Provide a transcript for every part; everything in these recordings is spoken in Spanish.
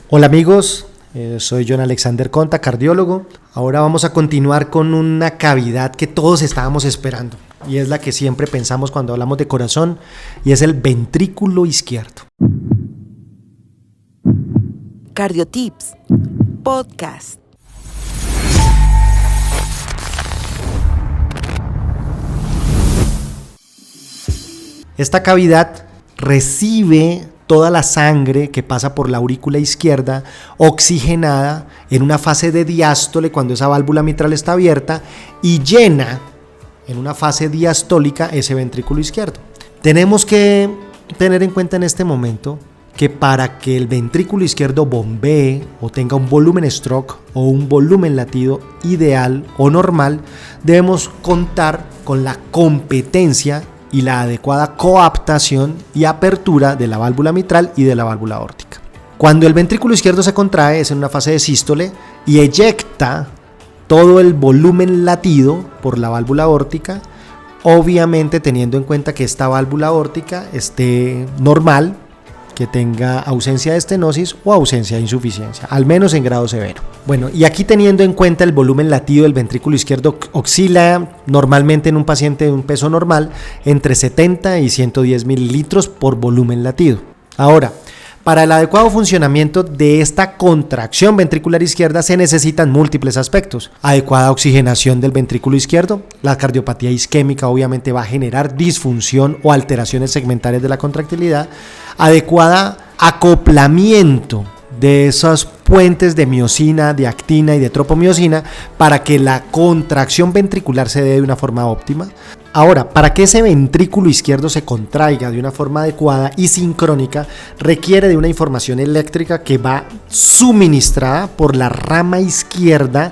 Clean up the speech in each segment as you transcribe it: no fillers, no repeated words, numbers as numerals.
Hola amigos, soy John Alexander Conta, cardiólogo. Ahora vamos a continuar con una cavidad que todos estábamos esperando y es la que siempre pensamos cuando hablamos de corazón y es el ventrículo izquierdo. Cardiotips Podcast. Esta cavidad recibe toda la sangre que pasa por la aurícula izquierda oxigenada en una fase de diástole cuando esa válvula mitral está abierta y llena en una fase diastólica ese ventrículo izquierdo. Tenemos que tener en cuenta en este momento que para que el ventrículo izquierdo bombee o tenga un volumen stroke o un volumen latido ideal o normal, debemos contar con la competencia y la adecuada coaptación y apertura de la válvula mitral y de la válvula aórtica. Cuando el ventrículo izquierdo se contrae es en una fase de sístole y eyecta todo el volumen latido por la válvula aórtica, obviamente teniendo en cuenta que esta válvula aórtica esté normal, que tenga ausencia de estenosis o ausencia de insuficiencia, al menos en grado severo. Bueno, y aquí teniendo en cuenta el volumen latido del ventrículo izquierdo oscila normalmente en un paciente de un peso normal entre 70 y 110 mililitros por volumen latido. Ahora, para el adecuado funcionamiento de esta contracción ventricular izquierda se necesitan múltiples aspectos. Adecuada oxigenación del ventrículo izquierdo. La cardiopatía isquémica obviamente va a generar disfunción o alteraciones segmentarias de la contractilidad. Adecuada acoplamiento de esos puentes de miosina, de actina y de tropomiosina para que la contracción ventricular se dé de una forma óptima. Ahora, para que ese ventrículo izquierdo se contraiga de una forma adecuada y sincrónica, requiere de una información eléctrica que va suministrada por la rama izquierda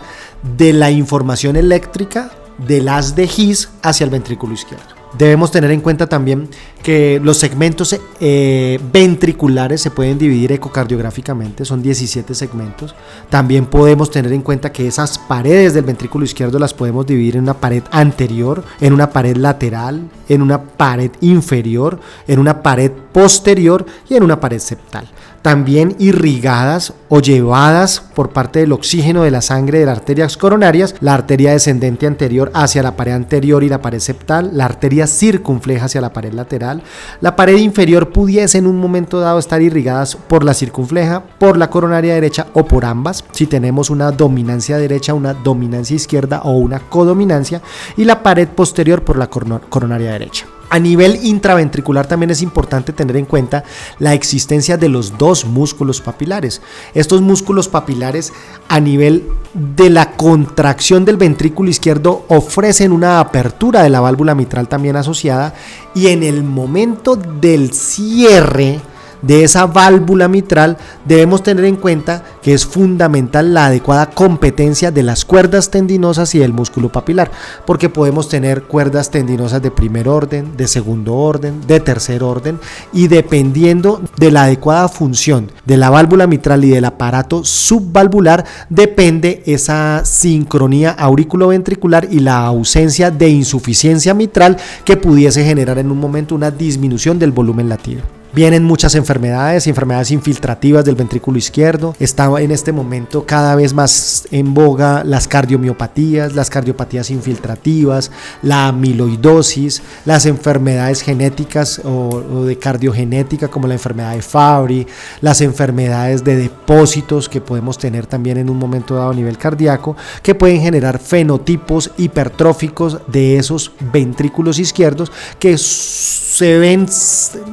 de la información eléctrica del haz de His hacia el ventrículo izquierdo. Debemos tener en cuenta también que los segmentos ventriculares se pueden dividir ecocardiográficamente, son 17 segmentos. También podemos tener en cuenta que esas paredes del ventrículo izquierdo las podemos dividir en una pared anterior, en una pared lateral, en una pared inferior, en una pared posterior y en una pared septal. También irrigadas o llevadas por parte del oxígeno de la sangre de las arterias coronarias, la arteria descendente anterior hacia la pared anterior y la pared septal, la arteria circunfleja hacia la pared lateral, la pared inferior pudiese en un momento dado estar irrigadas por la circunfleja, por la coronaria derecha o por ambas, si tenemos una dominancia derecha, una dominancia izquierda o una codominancia, y la pared posterior por la coronaria derecha. A nivel intraventricular también es importante tener en cuenta la existencia de los dos músculos papilares. Estos músculos papilares a nivel de la contracción del ventrículo izquierdo ofrecen una apertura de la válvula mitral también asociada y en el momento del cierre de esa válvula mitral debemos tener en cuenta que es fundamental la adecuada competencia de las cuerdas tendinosas y del músculo papilar, porque podemos tener cuerdas tendinosas de primer orden, de segundo orden, de tercer orden y dependiendo de la adecuada función de la válvula mitral y del aparato subvalvular depende esa sincronía auriculoventricular y la ausencia de insuficiencia mitral que pudiese generar en un momento una disminución del volumen latido. Vienen muchas enfermedades infiltrativas del ventrículo izquierdo. Está en este momento cada vez más en boga las cardiopatías infiltrativas, la amiloidosis, las enfermedades genéticas o de cardiogenética como la enfermedad de Fabry, las enfermedades de depósitos que podemos tener también en un momento dado a nivel cardíaco, que pueden generar fenotipos hipertróficos de esos ventrículos izquierdos que se ven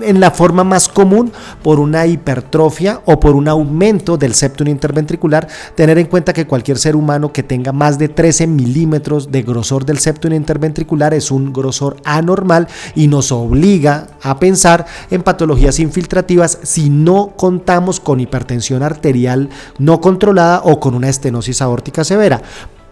en la forma más común por una hipertrofia o por un aumento del septum interventricular. Tener en cuenta que cualquier ser humano que tenga más de 13 milímetros de grosor del septum interventricular es un grosor anormal y nos obliga a pensar en patologías infiltrativas si no contamos con hipertensión arterial no controlada o con una estenosis aórtica severa.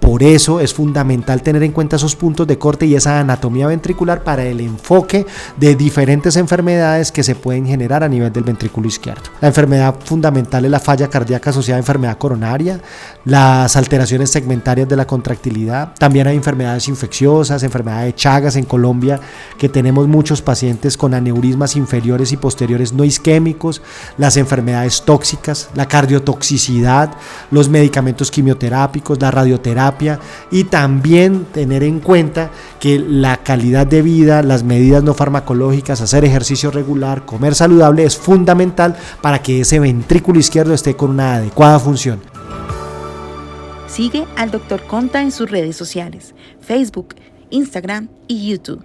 por eso es fundamental tener en cuenta esos puntos de corte y esa anatomía ventricular para el enfoque de diferentes enfermedades que se pueden generar a nivel del ventrículo izquierdo. La enfermedad fundamental es la falla cardíaca asociada a enfermedad coronaria, las alteraciones segmentarias de la contractilidad. También hay enfermedades infecciosas, enfermedades de Chagas en Colombia, que tenemos muchos pacientes con aneurismas inferiores y posteriores no isquémicos, las enfermedades tóxicas, la cardiotoxicidad, los medicamentos quimioterápicos, la radioterapia, y también tener en cuenta que la calidad de vida, las medidas no farmacológicas, hacer ejercicio regular, comer saludable es fundamental para que ese ventrículo izquierdo esté con una adecuada función. Sigue al Dr. Conta en sus redes sociales, Facebook, Instagram y YouTube.